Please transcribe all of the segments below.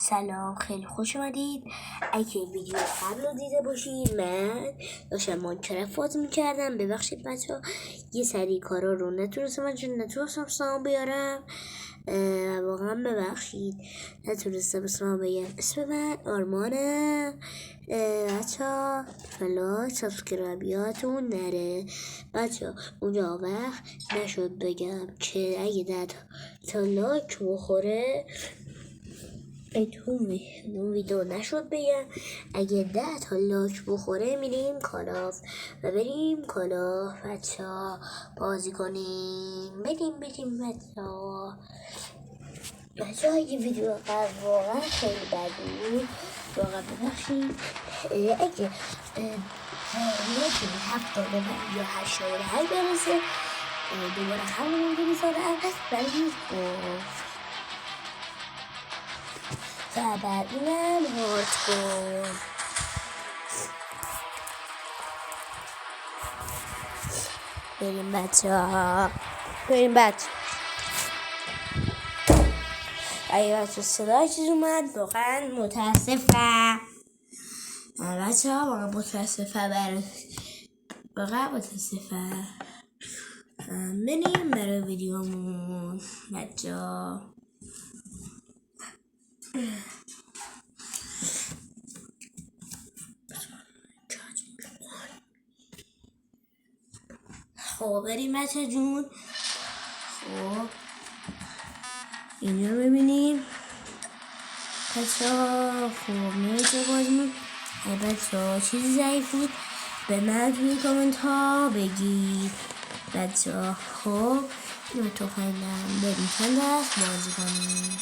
سلام، خیلی خوش اومدید. اگه ویدیو قبل رو دیده باشید من داشتم ماینکرافت بازی میکردم. ببخشید بچه ها یه سری کارا رو نتونستم سام بیارم. واقعا ببخشید نتونستم اسمم بگم. اسم من آرمانه. بچه ها لایک سابسکرایبیاتون نره بچه ها. اونجا وقت نشد بگم که اگه 10 تا لایک بخوره اون ویدیو نشد بگم اگه 10 تا لایک بخوره میریم کالاف و بریم کالاف بچه ها بازی کنیم. بریم بچه ها. اگه ویدیو قبل واقعا خیلی بد بود واقعا ببخشید. اگه یکی 75 یا 88 برسه دوباره همون رو میذارم بریم و بعد اینم هارد کن. بریم بچه ها اگه بچه صدای چیز اومد واقعا متاسفم بچه ها. واقعا متاسفم بریم برای ویدیومون بچه ها. خب بریم بچه جون. خب اینجا رو ببینیم بچه ها. خب نمیشه بازمون بچه ها چیزی ضعیف بود به من توی کامنت ها بگید بچه ها. خب اینو تو خیلیدم بریم چند دست بازی کنیم.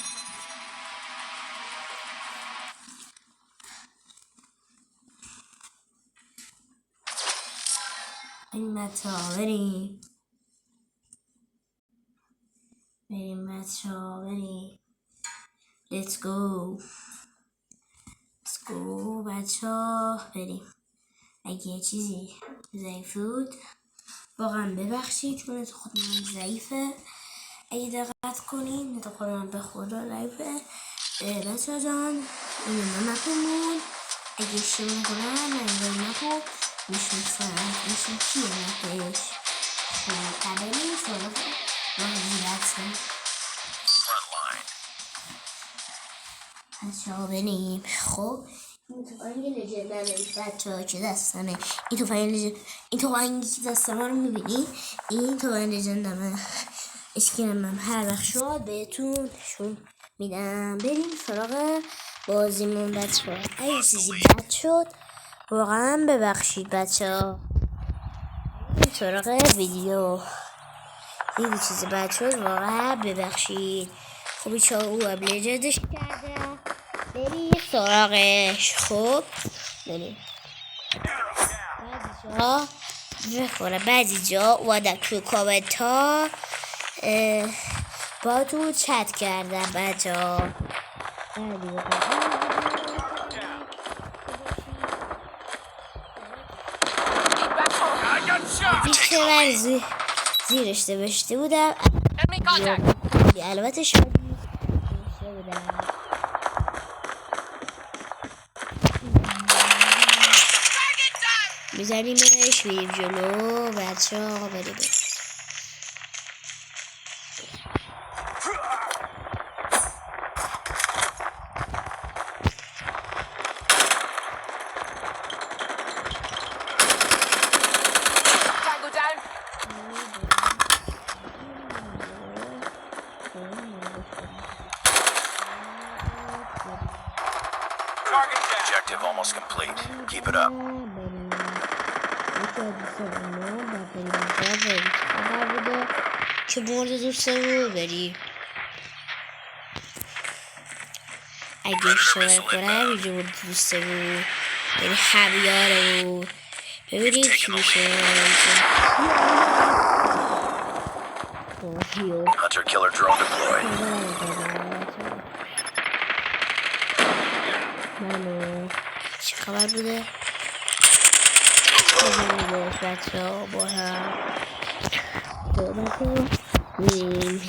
بریم بچه ها بریم بچه ها بریم. Let's go بچه ها بریم. اگه چیزی ضعیف بود واقعا ببخشید چون خود من ضعیفه. اگه دقت کنین خود من به خدا ضعیفه بچه ها جان. اینو من نکنون اگه اشتباه میکنم من نکن میشون چیه نکش. خب بریم سراغ وحیدتون بچه ها بریم. خب این توفنگ لژندره بچه ها که دستمه. این توفنگی که دستمه رو میبینی این توفنگ لژندمه. اسکینم هر وقت شد بهتون نشون میدم. بریم سراغ بازیمون بچه ها. اگه چیزی بد شد واقعا ببخشید بچه ها. بریم سراغ ویدیو. اگه چیزی بد شد واقعا ببخشید. خب چه او ابلیجدش کرده بریم سراغش. خب بریم بعضی جا اومدم توی کامنت ها با تو چت کردم بچه ها. بیشه من زیرش نوشته بودم البته شدید نوشته بودم میزنیمش بریم جلو بچه ها. بریم Objective almost complete. Keep it up. که مورد دوستمون بریم. اگه اشتباه کنم اینجا مورد دوستمون یعنی همیارمون ببینیم چی میشه. Hunter killer drone deployed. چی خبر بوده؟ بچه ها با هم میریم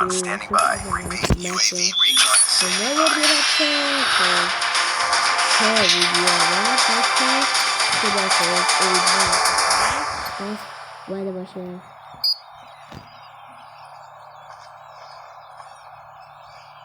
recon standing by. Repeat, UAV recon standing by. Vay başlayalım.